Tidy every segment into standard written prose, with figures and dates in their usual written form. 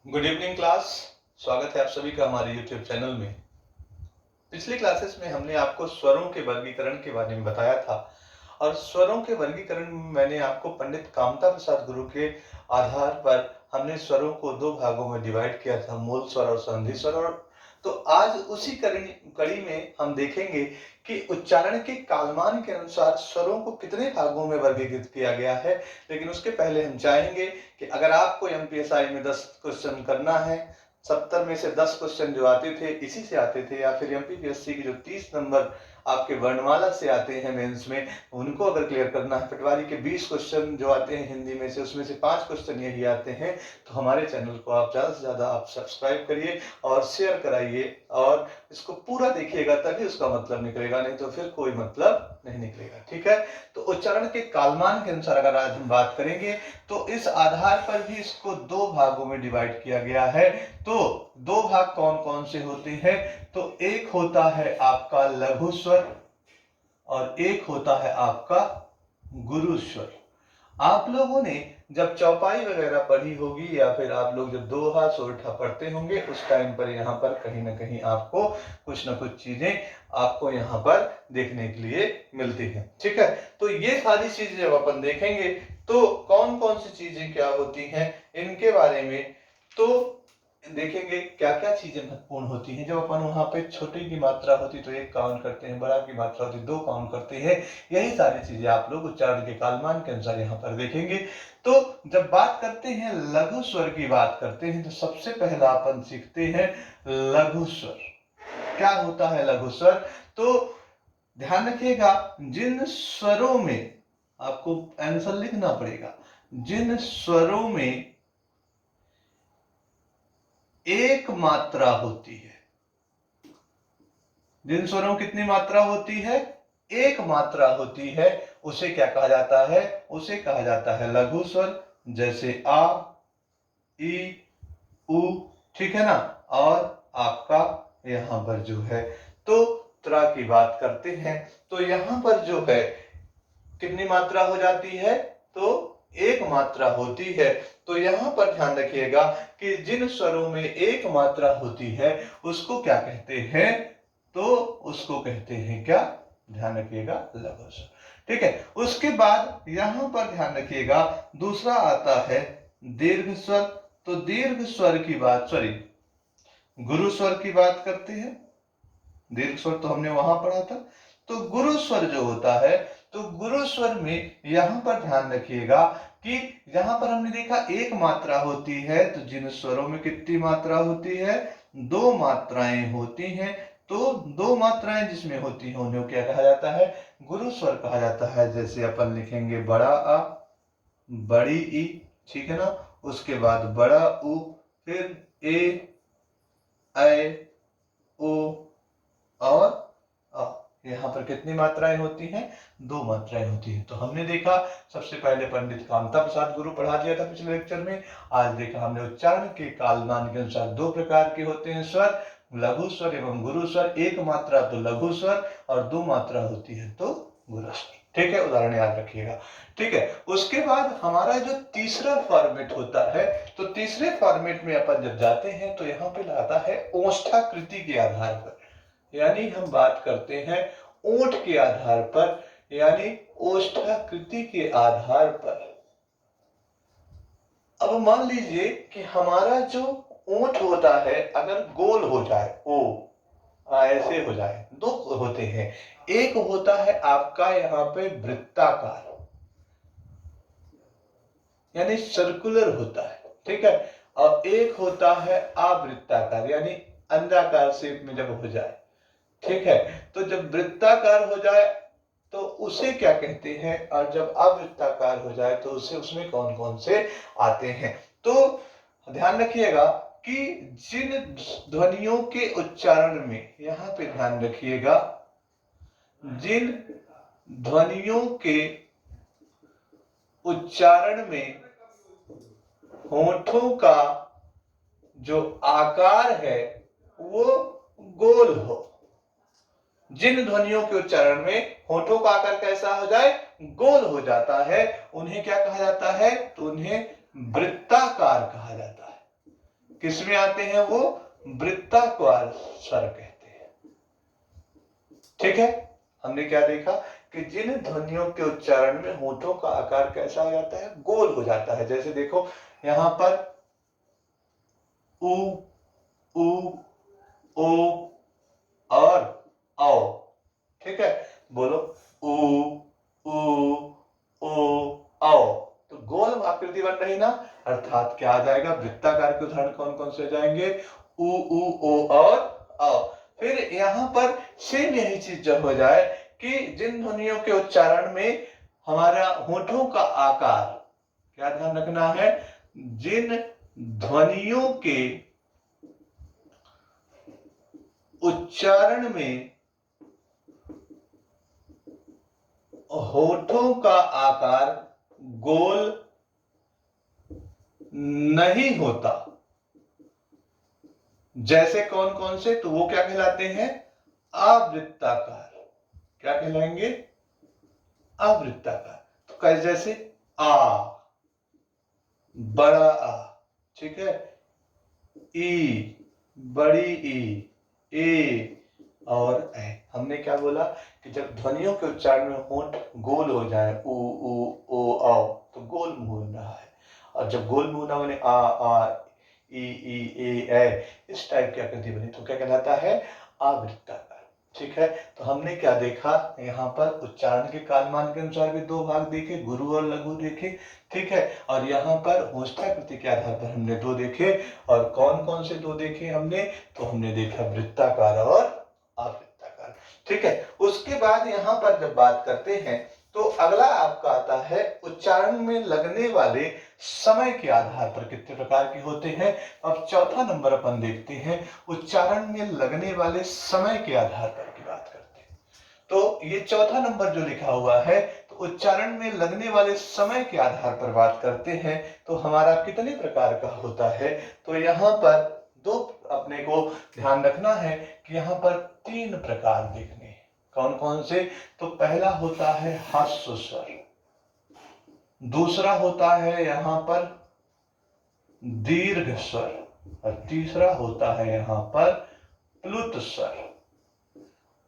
Good evening class. स्वागत है आप सभी का हमारे यूट्यूब चैनल में। पिछली क्लासेस में हमने आपको स्वरों के वर्गीकरण के बारे में बताया था और स्वरों के वर्गीकरण में मैंने आपको पंडित कामता प्रसाद गुरु के आधार पर हमने स्वरों को दो भागों में डिवाइड किया था, मूल स्वर और संधि स्वर। और तो आज उसी कड़ी में हम देखेंगे कि उच्चारण के कालमान के अनुसार स्वरों को कितने भागों में वर्गीकृत किया गया है। लेकिन उसके पहले हम चाहेंगे कि अगर आपको एमपीएसआई में 10 क्वेश्चन करना है, 70 में से 10 क्वेश्चन जो आते थे इसी से आते थे, या फिर एमपीपीएससी के जो 30 नंबर आपके वर्णमाला से आते हैं मेंस में, उनको अगर क्लियर करना है, पटवारी के 20 क्वेश्चन जो आते हैं हिंदी में से, उसमें से 5 क्वेश्चन यही आते हैं, तो हमारे चैनल को आप ज़्यादा से ज़्यादा आप सब्सक्राइब करिए और शेयर कराइए और इसको पूरा देखिएगा, तभी उसका मतलब निकलेगा, नहीं तो फिर कोई मतलब नहीं निकलेगा। ठीक है, तो उच्चारण के कालमान के अनुसार अगर आज हम बात करेंगे तो इस आधार पर भी इसको दो भागों में डिवाइड किया गया है। तो दो भाग कौन कौन से होते हैं? तो एक होता है आपका लघु स्वर और एक होता है आपका गुरु स्वर। आप लोगों ने जब चौपाई वगैरह पढ़ी होगी या फिर आप लोग जब दोहा सोरठा पढ़ते होंगे उस टाइम पर यहाँ पर कहीं ना कहीं आपको कुछ ना कुछ चीजें आपको यहाँ पर देखने के लिए मिलती हैं। ठीक है, तो ये सारी चीजें जब अपन देखेंगे तो कौन कौन सी चीजें क्या होती हैं इनके बारे में तो देखेंगे, क्या क्या चीजें महत्वपूर्ण होती हैं। जब अपन वहां पे छोटी की मात्रा होती तो एक काउंट करते हैं, बड़ा की मात्रा होती दो काउंट करते हैं। यही सारी चीजें आप लोग उच्चारण के कालमान के अनुसार यहाँ पर देखेंगे। तो जब बात करते हैं लघु स्वर की बात करते हैं तो सबसे पहला अपन सीखते हैं लघु स्वर। क्या होता है लघु स्वर? तो ध्यान रखिएगा, जिन स्वरों में आपको आंसर लिखना पड़ेगा, जिन स्वरों में एक मात्रा होती है, जिन स्वरों कितनी मात्रा होती है? एक मात्रा होती है, उसे क्या कहा जाता है? उसे कहा जाता है लघु स्वर। जैसे आ, ई, उ, ठीक है ना, और आपका यहां पर जो है तो त्रा की बात करते हैं तो यहां पर जो है कितनी मात्रा हो जाती है? तो एक मात्रा होती है। तो यहां पर ध्यान रखिएगा कि जिन स्वरों में एक मात्रा होती है उसको क्या कहते हैं? तो उसको कहते हैं क्या? ध्यान रखिएगा, लघु स्वर। ठीक है, उसके बाद यहां पर ध्यान रखिएगा दूसरा आता है दीर्घ स्वर। तो दीर्घ स्वर की बात, सॉरी, गुरु स्वर की बात करते हैं। दीर्घ स्वर तो हमने वहां पढ़ा था। तो गुरु स्वर जो होता है, तो गुरु स्वर में यहां पर ध्यान रखिएगा कि यहां पर हमने देखा एक मात्रा होती है, तो जिन स्वरों में कितनी मात्रा होती है? दो मात्राएं होती हैं। तो दो मात्राएं जिसमें होती हैं उन्हें क्या कहा जाता है? गुरु स्वर कहा जाता है। जैसे अपन लिखेंगे बड़ा आ, बड़ी ई, ठीक है ना, उसके बाद बड़ा उ, फिर ए, ऐ, ओ और अ। यहाँ पर कितनी मात्राएं होती हैं? दो मात्राएं होती हैं। तो हमने देखा सबसे पहले पंडित कामता प्रसाद गुरु पढ़ा दिया था पिछले लेक्चर में। आज देखा हमने उच्चारण के कालमान के अनुसार दो प्रकार के होते हैं स्वर, लघु स्वर एवं गुरु स्वर। एक मात्रा तो लघु स्वर और दो मात्रा होती है तो गुरु स्वर। ठीक है, उदाहरण याद रखिएगा। ठीक है, उसके बाद हमारा जो तीसरा फॉर्मेट होता है, तो तीसरे फॉर्मेट में अपन जब जाते हैं तो यहाँ पे आता है ओष्ठाकृति के आधार पर, यानी हम बात करते हैं ओठ के आधार पर, यानी ओष्ठाकृति के आधार पर। अब मान लीजिए कि हमारा जो ओठ होता है अगर गोल हो जाए, ओ ऐसे हो जाए, दो होते हैं। एक होता है आपका यहाँ पे वृत्ताकार, यानी सर्कुलर होता है, ठीक है, और एक होता है आवृत्ताकार, यानी अंडाकार शेप में जब हो जाए। ठीक है, तो जब वृत्ताकार हो जाए तो उसे क्या कहते हैं, और जब अवृत्ताकार हो जाए तो उसे उसमें कौन कौन से आते हैं? तो ध्यान रखिएगा कि जिन ध्वनियों के उच्चारण में, यहां पे ध्यान रखिएगा, जिन ध्वनियों के उच्चारण में होठों का जो आकार है वो गोल हो, जिन ध्वनियों के उच्चारण में होठों का आकार कैसा हो जाए? गोल हो जाता है, उन्हें क्या कहा जाता है? तो उन्हें वृत्ताकार कहा जाता है। किसमें आते हैं वो? वृत्ताकार स्वर कहते हैं। ठीक है, हमने क्या देखा कि जिन ध्वनियों के उच्चारण में होठों का आकार कैसा हो जाता है? गोल हो जाता है। जैसे देखो यहां पर उ, उ, ओ और औ। ठीक है, बोलो उ, उ, ओ, औ। तो गोल आकृति बन रही ना, अर्थात क्या आ जाएगा? वृत्ताकार के उदाहरण कौन कौन से जाएंगे? उ, ओ और औ। फिर यहां पर सेम यही चीज जब हो जाए कि जिन ध्वनियों के उच्चारण में हमारा होठों का आकार, क्या ध्यान रखना है? जिन ध्वनियों के उच्चारण में होठों का आकार गोल नहीं होता, जैसे कौन कौन से? तो वो क्या कहलाते हैं? अवृत्ताकार। क्या कहलाएंगे? अवृत्ताकार। तो कैसे? जैसे आ, बड़ा आ, ठीक है, ई, बड़ी ई, ए और ए। हमने क्या बोला कि जब ध्वनियों के उच्चारण में होंठ गोल हो जाए, उ, ओ, औ, तो गोल मुंह बन रहा है। और जब गोल मुंह ना बने, आ, ई, ए, इस टाइप की आकृति बनी तो क्या कहलाता है? अवृत्ताकार। ठीक है, तो हमने क्या देखा यहाँ पर? उच्चारण के कालमान के अनुसार भी दो भाग देखे, गुरु और लघु देखे। ठीक है, और यहाँ पर होष्ठाकृति के आधार पर हमने दो देखे। और कौन कौन से दो देखे हमने? तो हमने देखा वृत्ताकार और अवृत्ताकार। ठीक है, उसके बाद यहाँ पर जब बात करते हैं तो अगला आपका आता है उच्चारण में लगने वाले समय के आधार पर कितने प्रकार के होते हैं। अब चौथा नंबर अपन देखते हैं, उच्चारण में लगने वाले समय के आधार पर की बात करते हैं। तो ये चौथा नंबर जो लिखा हुआ है, तो उच्चारण में लगने वाले समय के आधार पर बात करते हैं तो हमारा कितने प्रकार का होता है? तो यहाँ पर दो अपने को ध्यान रखना है कि यहाँ पर तीन प्रकार देखने हैं। कौन कौन से? तो पहला होता है ह्रस्व स्वर, दूसरा होता है यहाँ पर दीर्घ स्वर और तीसरा होता है यहाँ पर प्लुत स्वर।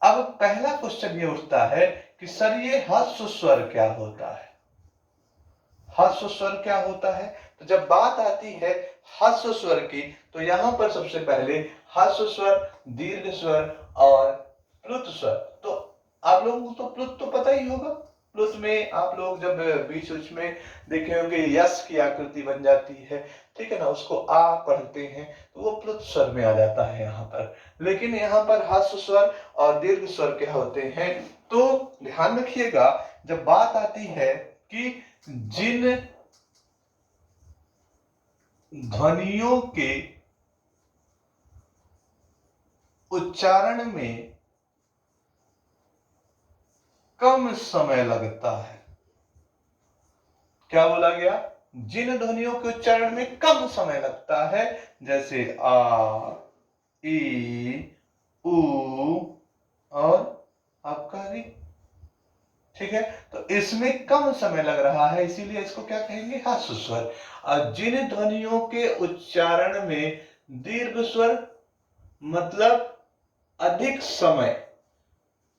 अब पहला क्वेश्चन ये उठता है कि सर ये ह्रस्व स्वर क्या होता है? ह्रस्व स्वर क्या होता है? तो जब बात आती है ह्रस्व स्वर की तो यहां पर सबसे पहले ह्रस्व स्वर, दीर्घ स्वर और प्लुत स्वर। तो आप लोगों को तो प्लुत तो पता ही होगा। प्लुत में आप लोग जब बीच बीच में देखे होंगे यस की आकृति बन जाती है, ठीक है ना, उसको आ पढ़ते हैं तो वो प्लुत स्वर में आ जाता है यहाँ पर। लेकिन यहाँ पर ह्रस्व स्वर और दीर्घ स्वर क्या होते हैं? तो ध्यान रखिएगा, जब बात आती है कि जिन ध्वनियों के उच्चारण में कम समय लगता है, क्या बोला गया? जिन ध्वनियों के उच्चारण में कम समय लगता है, जैसे आ, ई, उ और आपका री। ठीक है, तो इसमें कम समय लग रहा है, इसीलिए इसको क्या कहेंगे? ह्रस्व स्वर। और जिन ध्वनियों के उच्चारण में दीर्घ स्वर मतलब अधिक समय,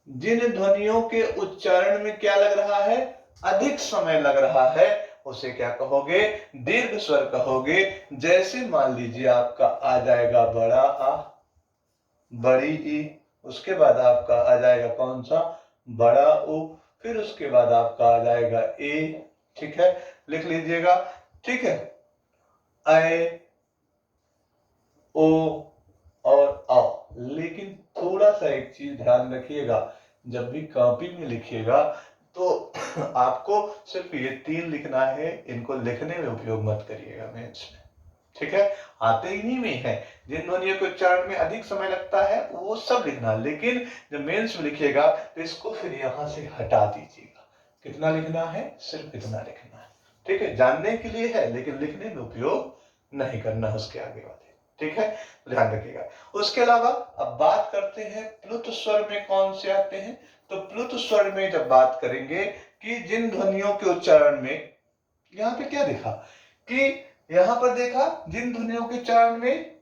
जिन ध्वनियों के उच्चारण में क्या लग रहा है? अधिक समय लग रहा है, उसे क्या कहोगे? दीर्घ स्वर कहोगे। जैसे मान लीजिए आपका आ जाएगा बड़ा आ, बड़ी ई, उसके बाद आपका आ जाएगा कौन सा? बड़ा उ, फिर उसके बाद आपका आ जाएगा ए। ठीक है, लिख लीजिएगा। ठीक है, ए, ओ और आओ। लेकिन थोड़ा सा एक चीज ध्यान रखिएगा, जब भी कॉपी में लिखिएगा तो आपको सिर्फ ये तीन लिखना है, इनको लिखने में उपयोग मत करिएगा मेंस में। ठीक है, आते ही नहीं में है। जिन ध्वनियों के उच्चारण में अधिक समय लगता है वो सब लिखना, लेकिन जब मेंस में लिखिएगा तो इसको फिर यहां से हटा दीजिएगा। कितना लिखना है? सिर्फ इतना लिखना है। ठीक है, जानने के लिए है लेकिन लिखने में उपयोग नहीं करना उसके आगे वाले। ठीक है, ध्यान रखिएगा। उसके अलावा अब बात करते हैं प्लुत स्वर में कौन से आते हैं। तो प्लुत स्वर में जब बात करेंगे कि जिन ध्वनियों के उच्चारण में, यहाँ पे क्या देखा कि यहाँ पर देखा जिन ध्वनियों के उच्चारण में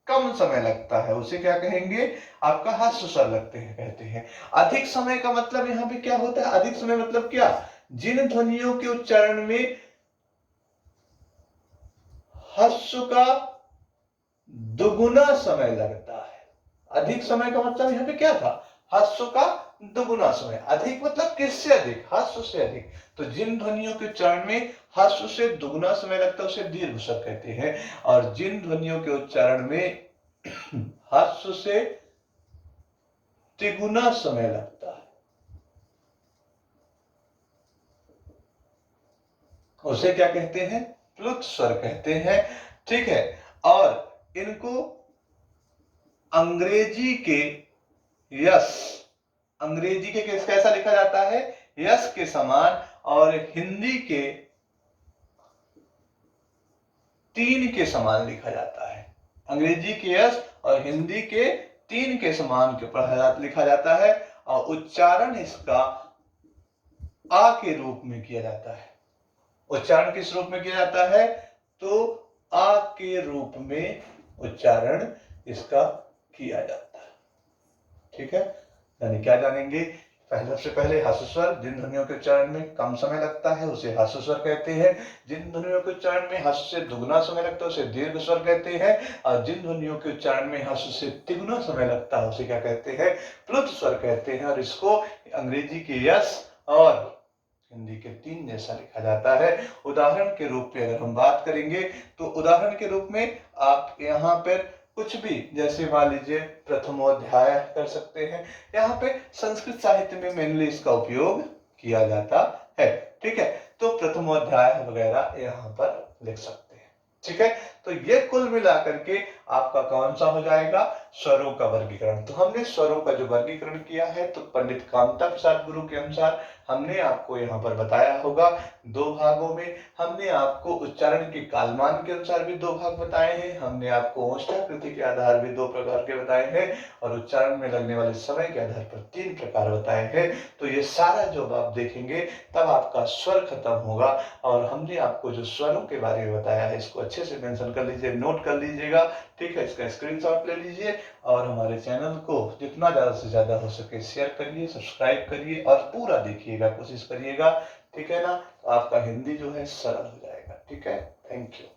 कम समय लगता है उसे क्या कहेंगे, आपका ह्रस्व स्वर लगते हैं कहते हैं। अधिक समय का मतलब यहाँ पे क्या होता है, अधिक समय मतलब क्या, जिन ध्वनियों के उच्चारण में ह्रस्व का दुगुना समय लगता है। अधिक समय का मतलब यहाँ पे क्या था, ह्रस्व का दुगुना समय। अधिक मतलब किससे अधिक, ह्रस्व से अधिक। तो जिन ध्वनियों के उच्चारण में ह्रस्व से दुगुना समय लगता है उसे दीर्घ स्वर कहते हैं, और जिन ध्वनियों के उच्चारण में ह्रस्व से तिगुना समय लगता है उसे क्या कहते हैं, प्लुत स्वर कहते हैं। ठीक है, और इनको अंग्रेजी के यस, अंग्रेजी के कैसा लिखा जाता है, यस के समान, और हिंदी के तीन के समान लिखा जाता है। अंग्रेजी के यस और हिंदी के तीन के समान के ऊपर लिखा जाता है, और उच्चारण इसका आ के रूप में किया जाता है। उच्चारण किस रूप में किया जाता है, तो आ के रूप में उच्चारण इसका किया जाता है। ठीक है, यानी क्या जानेंगे, सबसे पहले ह्रस्व स्वर, जिन ध्वनियों के उच्चारण में कम समय लगता है उसे ह्रस्व स्वर कहते हैं। जिन ध्वनियों के उच्चारण में ह्रस्व से दुगुना समय लगता है उसे दीर्घ स्वर कहते हैं, और जिन ध्वनियों के उच्चारण में ह्रस्व से तिगुना समय लगता है उसे क्या कहते हैं, प्लुत स्वर कहते हैं। और इसको अंग्रेजी के यस और हिंदी के तीन जैसा लिखा जाता है। उदाहरण के रूप में अगर हम बात करेंगे तो उदाहरण के रूप में आप यहाँ पर कुछ भी, जैसे मान लीजिए प्रथमोध्याय कर सकते हैं। यहाँ पे संस्कृत साहित्य में मेनली इसका उपयोग किया जाता है। ठीक है, तो प्रथमोध्याय वगैरह यहाँ पर लिख सकते हैं। ठीक है, तो ये कुल मिलाकर के आपका कौन सा हो जाएगा, स्वरों का वर्गीकरण। तो हमने स्वरों का जो वर्गीकरण किया है, तो पंडित कामता प्रसाद गुरु के अनुसार हमने आपको यहाँ पर बताया होगा दो भागों में। हमने आपको उच्चारण के कालमान के अनुसार भी दो भाग बताए हैं, हमने आपको ओष्ठाकृति के आधार भी दो प्रकार के बताए हैं, और उच्चारण में लगने वाले समय के आधार पर तीन प्रकार बताए हैं। तो ये सारा जब आप देखेंगे तब आपका स्वर खत्म होगा। और हमने आपको जो स्वरों के बारे में बताया है इसको अच्छे से मेंशन कर लीजिए, नोट कर लीजिएगा। ठीक है, इसका स्क्रीनशॉट ले लीजिए, और हमारे चैनल को जितना ज़्यादा से ज़्यादा हो सके शेयर करिए, सब्सक्राइब करिए, और पूरा देखिएगा, कोशिश करिएगा। ठीक है ना, तो आपका हिंदी जो है सरल हो जाएगा। ठीक है, थैंक यू।